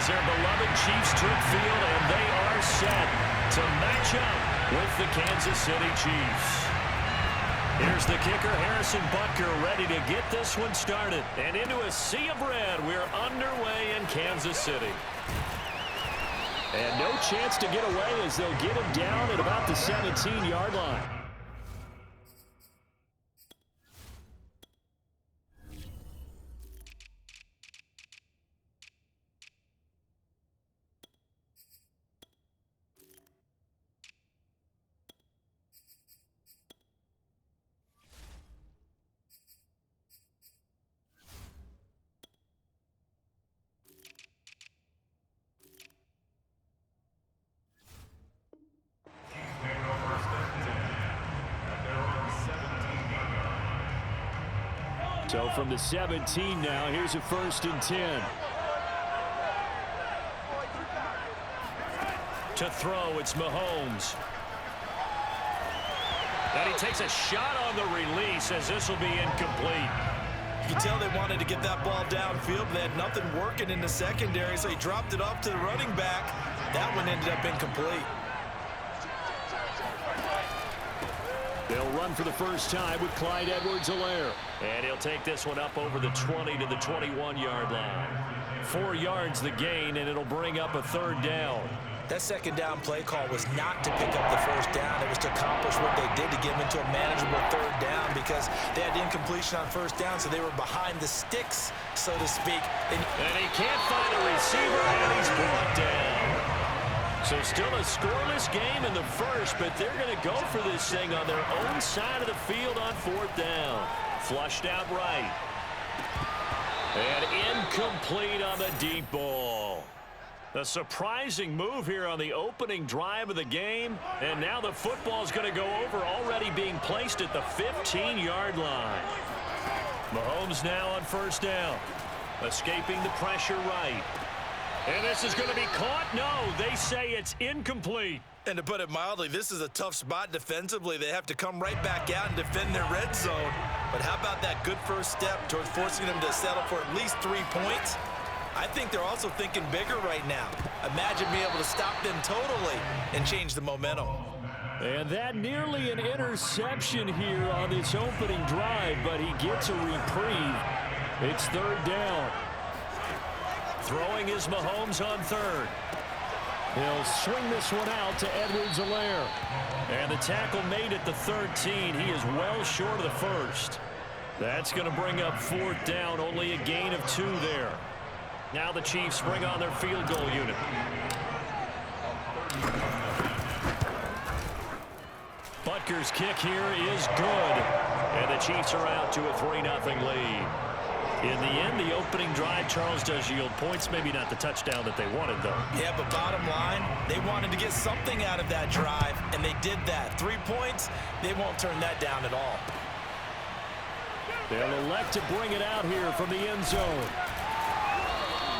as their beloved Chiefs took field, and they are set to match up with the Kansas City Chiefs. Here's the kicker, Harrison Butker, ready to get this one started. And into a sea of red, we're underway in Kansas City. And no chance to get away as they'll get him down at about the 17-yard line. So from the 17 now, here's a 1st and 10. To throw, it's Mahomes. And he takes a shot on the release as this will be incomplete. You can tell they wanted to get that ball downfield, but they had nothing working in the secondary, so he dropped it off to the running back. That one ended up incomplete. They'll run for the first time with Clyde Edwards-Helaire. And he'll take this one up over the 20 to the 21-yard line. 4 yards the gain, and it'll bring up a 3rd down. That 2nd down play call was not to pick up the 1st down. It was to accomplish what they did to get them into a manageable 3rd down because they had the incompletion on 1st down, so they were behind the sticks, so to speak. And he can't find a receiver, and he's brought down. So still a scoreless game in the first, but they're going to go for this thing on their own side of the field on 4th down. Flushed out right. And incomplete on the deep ball. A surprising move here on the opening drive of the game. And now the football's going to go over, already being placed at the 15-yard line. Mahomes now on 1st down. Escaping the pressure right. And this is going to be caught. No, they say it's incomplete. And to put it mildly, this is a tough spot defensively. They have to come right back out and defend their red zone. But how about that good first step towards forcing them to settle for at least 3 points? I think they're also thinking bigger right now. Imagine being able to stop them totally and change the momentum. And that nearly an interception here on this opening drive, but he gets a reprieve. It's 3rd down. Throwing is Mahomes on 3rd. He'll swing this one out to Edwards-Helaire. And the tackle made at the 13. He is well short of the 1st. That's going to bring up 4th down. Only a gain of 2 there. Now the Chiefs bring on their field goal unit. Butker's kick here is good. And the Chiefs are out to a 3-0 lead. In the end, the opening drive, Charles, does yield points. Maybe not the touchdown that they wanted, though. Yeah, but bottom line, they wanted to get something out of that drive, and they did that. 3 points, they won't turn that down at all. They'll elect to bring it out here from the end zone.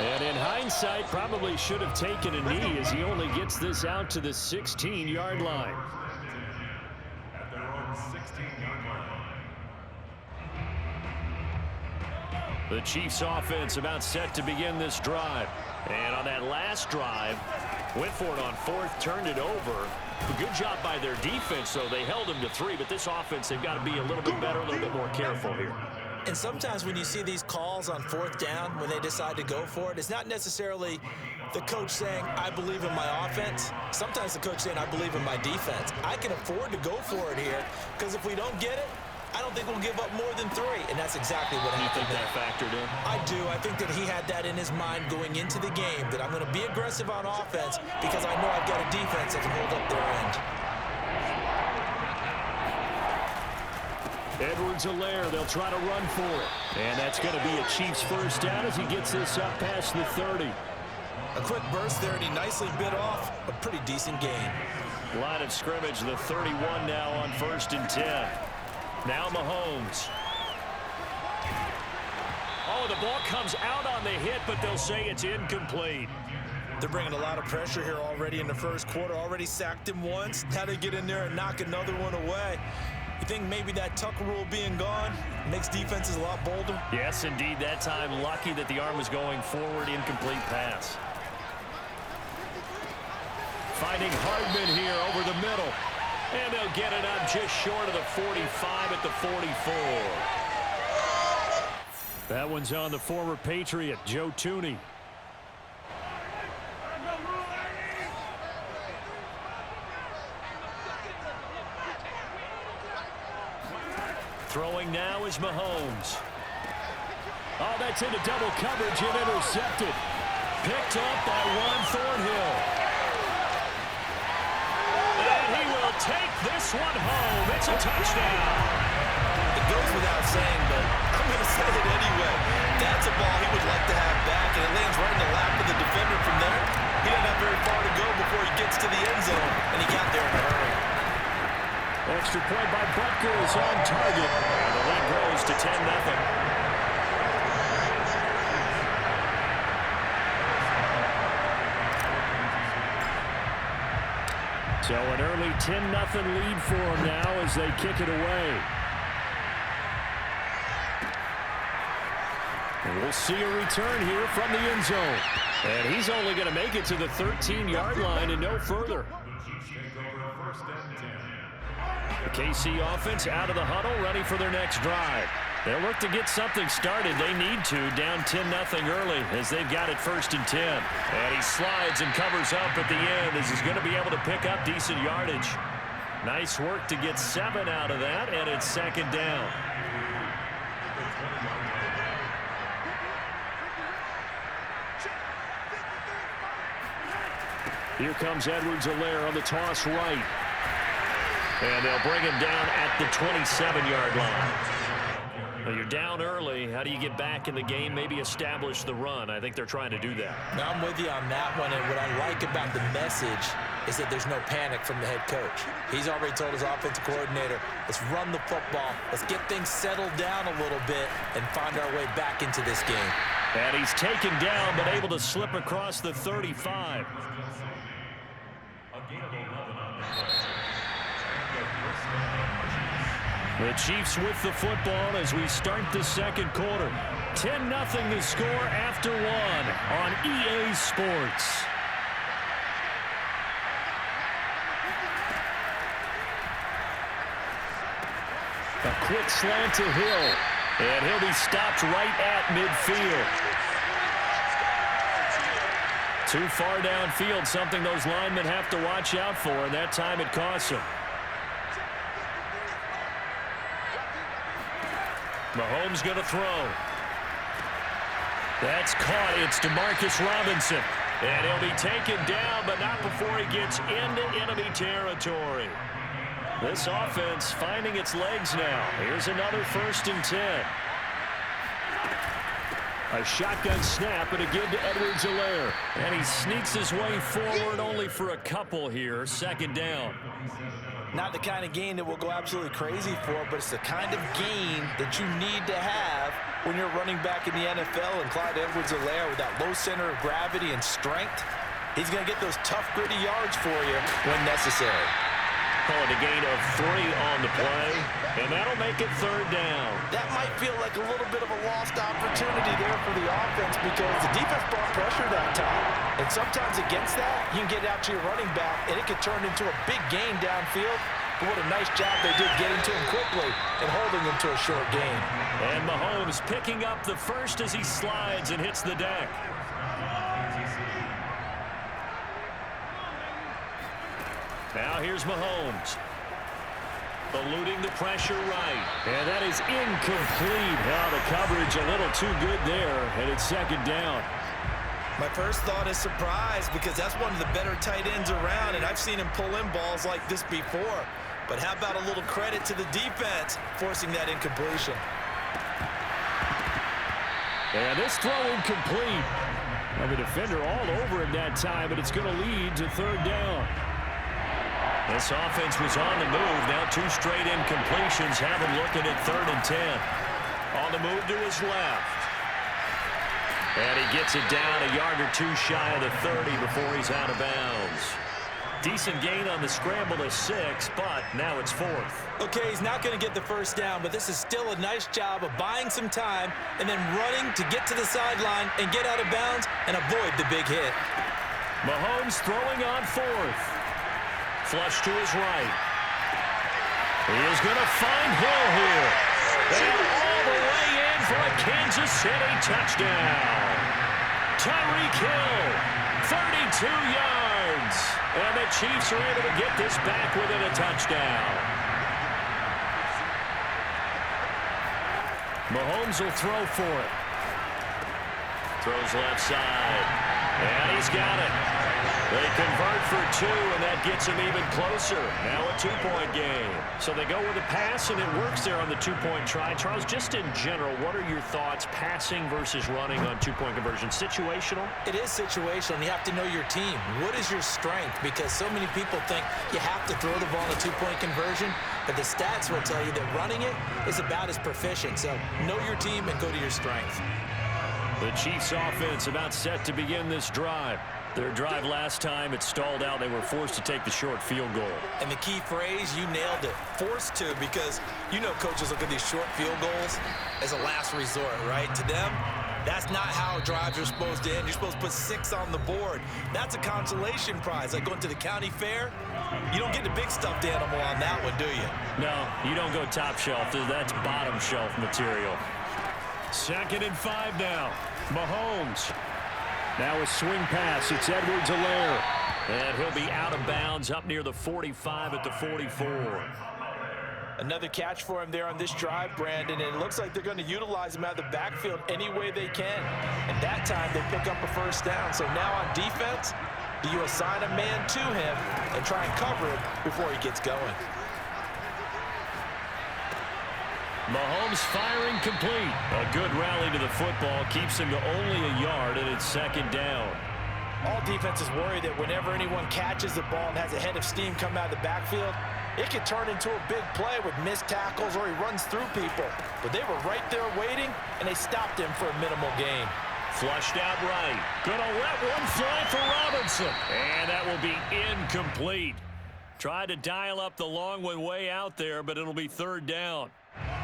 And in hindsight, probably should have taken a knee as he only gets this out to the 16-yard line. The Chiefs offense about set to begin this drive. And on that last drive, went for it on 4th, turned it over. A good job by their defense, though. They held them to 3, but this offense, they've got to be a little bit better, a little bit more careful here. And sometimes when you see these calls on 4th down, when they decide to go for it, it's not necessarily the coach saying, I believe in my offense. Sometimes the coach saying, I believe in my defense. I can afford to go for it here, because if we don't get it, I don't think we'll give up more than 3, and that's exactly what happened. You think that factored in? I do. I think that he had that in his mind going into the game, that I'm going to be aggressive on offense because I know I've got a defense that can hold up their end. Edwards-Helaire, they'll try to run for it. And that's going to be a Chiefs 1st down as he gets this up past the 30. A quick burst there, and he nicely bit off a pretty decent gain. Line of scrimmage, the 31 now on 1st and 10. Now Mahomes. Oh, the ball comes out on the hit, but they'll say it's incomplete. They're bringing a lot of pressure here already in the first quarter. Already sacked him once. How to get in there and knock another one away. You think maybe that Tucker rule being gone makes defenses a lot bolder? Yes, indeed. That time, lucky that the arm was going forward. Incomplete pass. finding Hardman here over the middle. And they'll get it up just short of the 45 at the 44. That one's on the former Patriot, Joe Tooney. Throwing now is Mahomes. Oh, that's into double coverage and intercepted. Picked up by Juan Thornhill. And he will take this one home. It's a touchdown. It goes without saying, but I'm going to say it anyway. That's a ball he would like to have back, and it lands right in the lap of the defender from there. He didn't have very far to go before he gets to the end zone, and he got there in a hurry. Extra point by Butker is on target. And the lead grows to 10-0. So an early 10-0 lead for them now as they kick it away. And we'll see a return here from the end zone. And he's only going to make it to the 13-yard line and no further. The KC offense out of the huddle, ready for their next drive. They'll look to get something started. They need to, down 10-0 early as they've got it 1st and 10. And he slides and covers up at the end as he's going to be able to pick up decent yardage. Nice work to get 7 out of that, and it's 2nd down. Here comes Edwards-Helaire on the toss right. And they'll bring him down at the 27-yard line. Well, you're down early. How do you get back in the game? Maybe establish the run. I think they're trying to do that. Now, I'm with you on that one, and what I like about the message is that there's no panic from the head coach. He's already told his offensive coordinator, let's run the football, let's get things settled down a little bit and find our way back into this game. And he's taken down but able to slip across the 35. The Chiefs with the football as we start the 2nd quarter. 10-0 the score after 1 on EA Sports. A quick slant to Hill. And he'll be stopped right at midfield. Too far downfield, something those linemen have to watch out for, and that time it costs them. Mahomes going to throw. That's caught. It's DeMarcus Robinson. And he'll be taken down, but not before he gets into enemy territory. This offense finding its legs now. Here's another 1st and 10. A shotgun snap and a give to Edwards-Helaire. And he sneaks his way forward only for a couple here. 2nd down. Not the kind of game that we'll go absolutely crazy for, but it's the kind of game that you need to have when you're running back in the NFL. And Clyde Edwards-Helaire with that low center of gravity and strength, he's going to get those tough, gritty yards for you when necessary. Call it a gain of 3 on the play, and that'll make it 3rd down. That might feel like a little bit of a lost opportunity there for the offense because the defense brought pressure that time. And sometimes against that, you can get out to your running back, and it could turn into a big gain downfield. But what a nice job they did getting to him quickly and holding him to a short gain. And Mahomes picking up the first as he slides and hits the deck. Now here's Mahomes. Eluding the pressure right. And that is incomplete. Now the coverage a little too good there, and it's 2nd down. My first thought is surprise because that's one of the better tight ends around, and I've seen him pull in balls like this before. But how about a little credit to the defense forcing that incompletion? And this throw incomplete. And the defender all over him that time, but it's going to lead to 3rd down. This offense was on the move. Now 2 straight incompletions have him looking at 3rd and 10. On the move to his left. And he gets it down a yard or 2 shy of the 30 before he's out of bounds. Decent gain on the scramble to 6, but now it's 4th. Okay, he's not going to get the 1st down, but this is still a nice job of buying some time and then running to get to the sideline and get out of bounds and avoid the big hit. Mahomes throwing on 4th. flush to his right. He is going to find Hill here. And all the way in for a Kansas City touchdown. Tyreek Hill, 32 yards. And the Chiefs are able to get this back within a touchdown. Mahomes will throw for it. Throws left side. And he's got it. They convert for 2, and that gets him even closer. Now a 2-point game. So they go with a pass, and it works there on the 2-point try. Charles, just in general, what are your thoughts passing versus running on 2-point conversion? Situational? It is situational, and you have to know your team. What is your strength? Because so many people think you have to throw the ball in a 2-point conversion, but the stats will tell you that running it is about as proficient. So know your team and go to your strength. The Chiefs offense about set to begin this drive. Their drive last time, it stalled out. They were forced to take the short field goal. And the key phrase, you nailed it, forced to, because you know coaches look at these short field goals as a last resort, right? To them, that's not how drives are supposed to end. You're supposed to put 6 on the board. That's a consolation prize. Like going to the county fair, you don't get the big stuffed animal on that one, do you? No, you don't go top shelf. That's bottom shelf material. 2nd and 5 now. Mahomes. Now a swing pass. It's Edwards-Helaire. And he'll be out of bounds up near the 45 at the 44. Another catch for him there on this drive, Brandon, and it looks like they're going to utilize him out of the backfield any way they can. And that time they pick up a first down. So now on defense, do you assign a man to him and try and cover it before he gets going? Mahomes firing complete. A good rally to the football keeps him to only a yard, and it's 2nd down. All defenses worry that whenever anyone catches the ball and has a head of steam come out of the backfield, it can turn into a big play with missed tackles or he runs through people. But they were right there waiting, and they stopped him for a minimal gain. Flushed out right. Gonna let one fly for Robinson. And that will be incomplete. Tried to dial up the long one way out there, but it'll be 3rd down.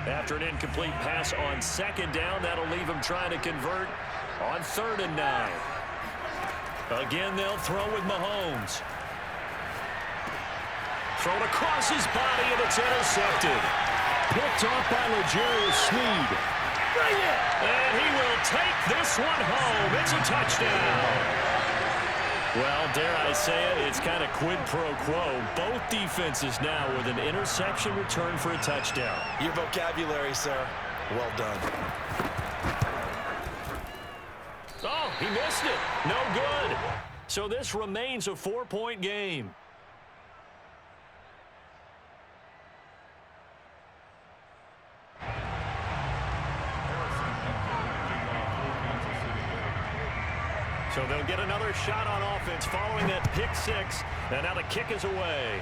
After an incomplete pass on 2nd down, that'll leave him trying to convert on 3rd and 9. Again, they'll throw with Mahomes. Thrown across his body, and it's intercepted. Picked off by L'Jarius Sneed. Bring it! And he will take this one home. It's a touchdown. Well, dare I say it, it's kind of quid pro quo. Both defenses now with an interception return for a touchdown. Your vocabulary, sir. Well done. Oh, he missed it. No good. So this remains a 4-point game. So they'll get another shot on offense following that pick 6. And now the kick is away.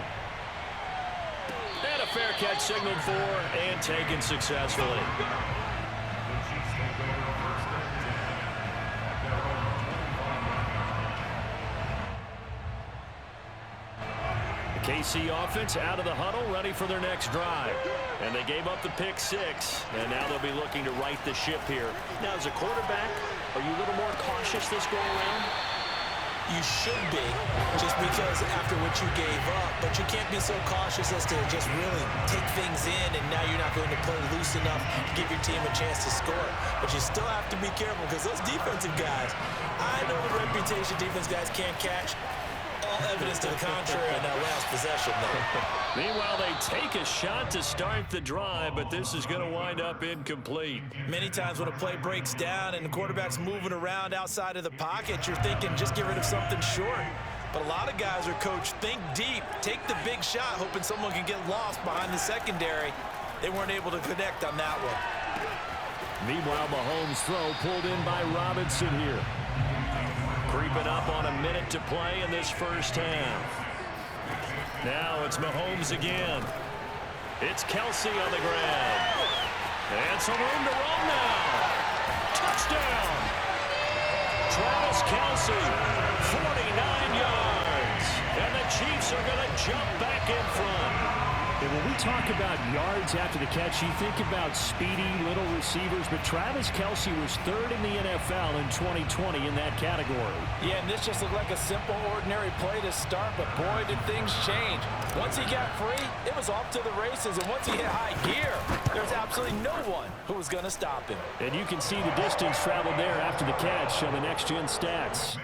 And a fair catch signaled for and taken successfully. The KC offense out of the huddle, ready for their next drive. And they gave up the pick 6, and now they'll be looking to right the ship here. Now, as a quarterback, are you a little more cautious this go around? You should be, just because after what you gave up, but you can't be so cautious as to just really take things in, and now you're not going to play loose enough to give your team a chance to score. But you still have to be careful, because those defensive guys, I know the reputation defense guys can't catch. All evidence to the contrary on that last possession, though. Meanwhile, they take a shot to start the drive, but this is going to wind up incomplete. Many times when a play breaks down and the quarterback's moving around outside of the pocket, you're thinking just get rid of something short. But a lot of guys are coached, think deep, take the big shot, hoping someone can get lost behind the secondary. They weren't able to connect on that one. Meanwhile, Mahomes' throw pulled in by Robinson here. Creeping up on a minute to play in this first half. Now it's Mahomes again. It's Kelsey on the ground. And some room to roll now. Touchdown. Travis Kelsey, 49 yards. And the Chiefs are going to jump back in front. And when we talk about yards after the catch, you think about speedy little receivers, but Travis Kelce was third in the NFL in 2020 in that category. Yeah, and this just looked like a simple, ordinary play to start, but boy, did things change. Once he got free, it was off to the races, and once he hit high gear, there's absolutely no one who was going to stop him. And you can see the distance traveled there after the catch on the next-gen stats.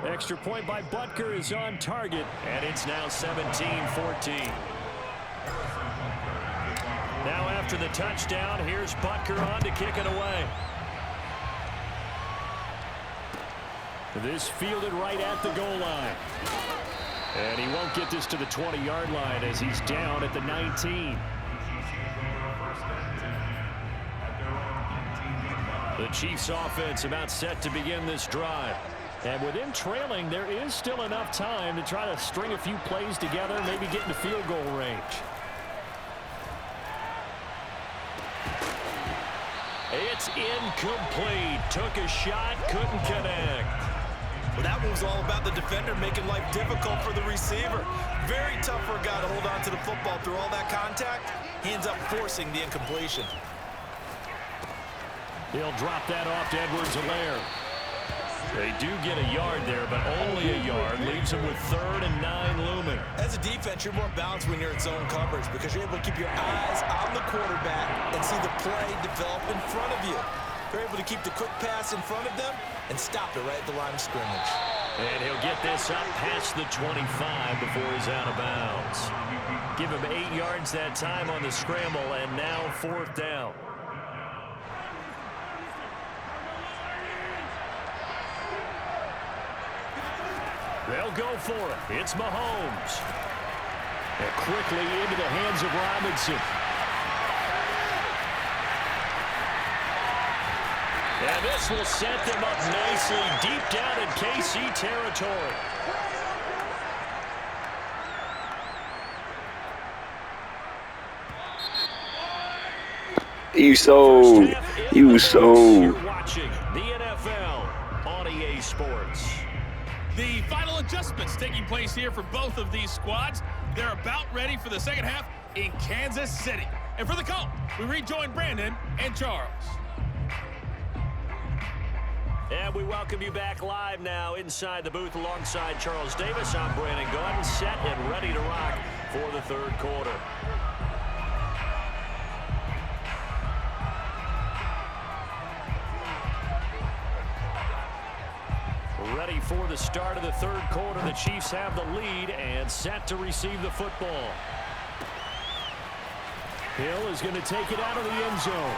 Extra point by Butker is on target, and it's now 17-14. Now after the touchdown, here's Butker on to kick it away. This fielded right at the goal line. And he won't get this to the 20-yard line as he's down at the 19. The Chiefs offense about set to begin this drive. And with him trailing, there is still enough time to try to string a few plays together, maybe get into field goal range. It's incomplete. Took a shot, couldn't connect. Well, that one was all about the defender making life difficult for the receiver. Very tough for a guy to hold on to the football through all that contact. He ends up forcing the incompletion. He'll drop that off to Edwards-Helaire. They do get a yard there, but only a yard. Leaves him with 3rd and 9 looming. As a defense, you're more balanced when you're in zone coverage because you're able to keep your eyes on the quarterback and see the play develop in front of you. You're able to keep the quick pass in front of them and stop it right at the line of scrimmage. And he'll get this up past the 25 before he's out of bounds. Give him 8 yards that time on the scramble, and now 4th down. They'll go for it. It's Mahomes. And quickly into the hands of Robinson. And this will set them up nicely deep down in KC territory. You sold. You're watching the NFL on EA Sports. The final adjustments taking place here for both of these squads. They're about ready for the second half in Kansas City. And for the call, we rejoin Brandon and Charles. And we welcome you back live now inside the booth alongside Charles Davis. I'm Brandon Gaudin, set and ready to rock for the 3rd quarter. Ready for the start of the 3rd quarter. The Chiefs have the lead and set to receive the football. Hill is going to take it out of the end zone.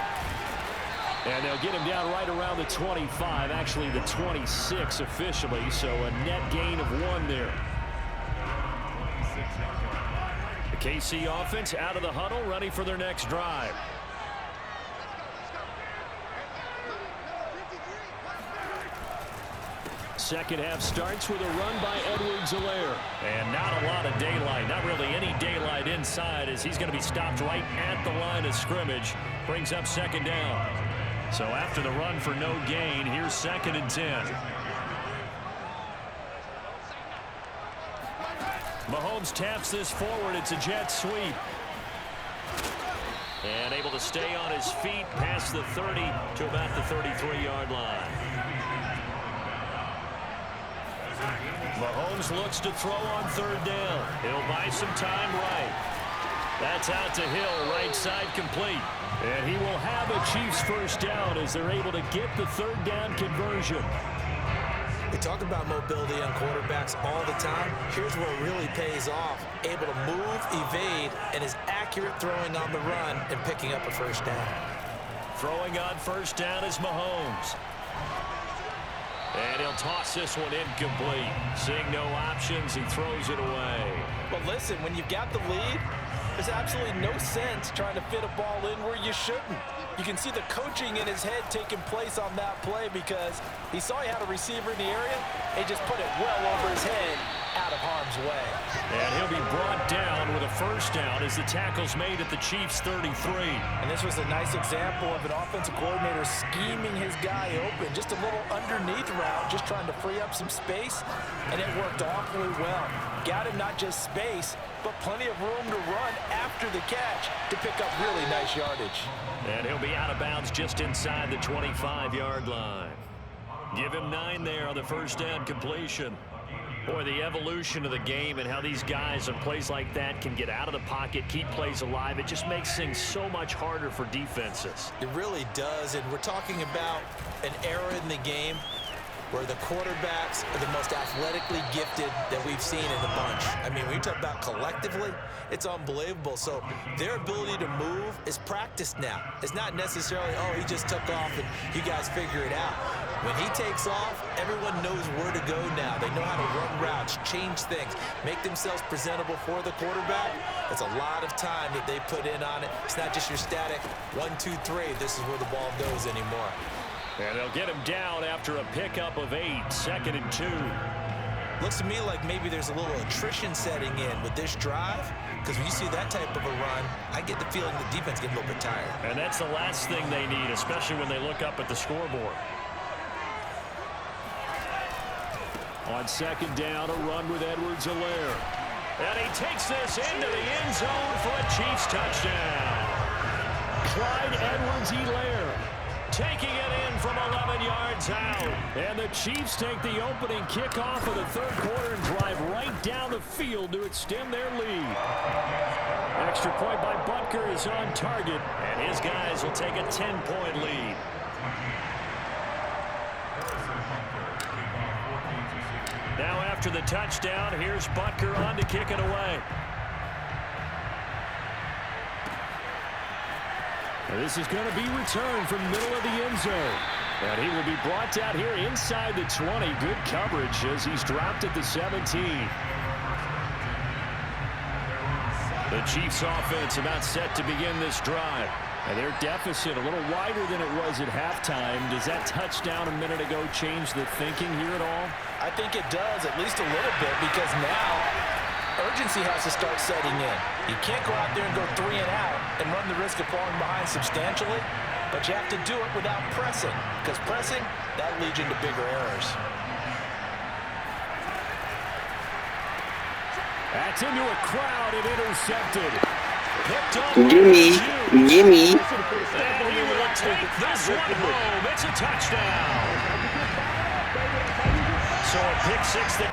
And they'll get him down right around the 25, actually the 26 officially, so a net gain of 1 there. The KC offense out of the huddle, ready for their next drive. Second half starts with a run by Edwards-Helaire. And not a lot of daylight, not really any daylight inside as he's going to be stopped right at the line of scrimmage. Brings up 2nd down. So after the run for no gain, here's 2nd and 10. Mahomes taps this forward. It's a jet sweep. And able to stay on his feet past the 30 to about the 33-yard line. Mahomes looks to throw on 3rd down. He'll buy some time right. That's out to Hill, right side complete. And he will have a Chiefs 1st down as they're able to get the 3rd down conversion. We talk about mobility on quarterbacks all the time. Here's where it really pays off. Able to move, evade, and is accurate throwing on the run and picking up a 1st down. Throwing on 1st down is Mahomes. And he'll toss this one incomplete. Seeing no options, he throws it away. But listen, when you've got the lead, there's absolutely no sense trying to fit a ball in where you shouldn't. You can see the coaching in his head taking place on that play because he saw he had a receiver in the area. He just put it well over his head out of harm's way. And he'll be brought down with a first down as the tackle's made at the Chiefs' 33. And this was a nice example of an offensive coordinator scheming his guy open. Just a little underneath route, just trying to free up some space, and it worked awfully well. Got him not just space, but plenty of room to run after the catch to pick up really nice yardage. And he'll be out of bounds just inside the 25-yard line. Give him 9 there on the first down completion. Boy, the evolution of the game and how these guys on plays like that can get out of the pocket, keep plays alive, it just makes things so much harder for defenses. It really does, and we're talking about an era in the game where the quarterbacks are the most athletically gifted that we've seen in the bunch. I mean, when you talk about collectively, it's unbelievable. So their ability to move is practiced now. It's not necessarily, oh, he just took off and you guys figure it out. When he takes off, everyone knows where to go now. They know how to run routes, change things, make themselves presentable for the quarterback. It's a lot of time that they put in on it. It's not just your static 1, 2, 3. This is where the ball goes anymore. And they'll get him down after a pickup of 8, 2nd and 2. Looks to me like maybe there's a little attrition setting in with this drive, because when you see that type of a run, I get the feeling the defense gets a little bit tired. And that's the last thing they need, especially when they look up at the scoreboard. On 2nd down, a run with Edwards-Helaire. And he takes this into the end zone for a Chiefs touchdown. Clyde Edwards-Helaire taking it in from 11 yards out. And the Chiefs take the opening kickoff of the third quarter and drive right down the field to extend their lead. Extra point by Butker is on target, and his guys will take a 10-point lead. Now after the touchdown, here's Butker on to kick it away. And this is going to be returned from middle of the end zone. And he will be brought out here inside the 20. Good coverage as he's dropped at the 17. The Chiefs offense about set to begin this drive. And their deficit a little wider than it was at halftime. Does that touchdown a minute ago change the thinking here at all? I think it does, at least a little bit, because now urgency has to start setting in. You can't go out there and go 3 and out and run the risk of falling behind substantially, but you have to do it without pressing, because pressing, that leads into bigger errors. That's into a crowd and intercepted. Gimme. And he will take this one home. It's a touchdown. So a pick 6 that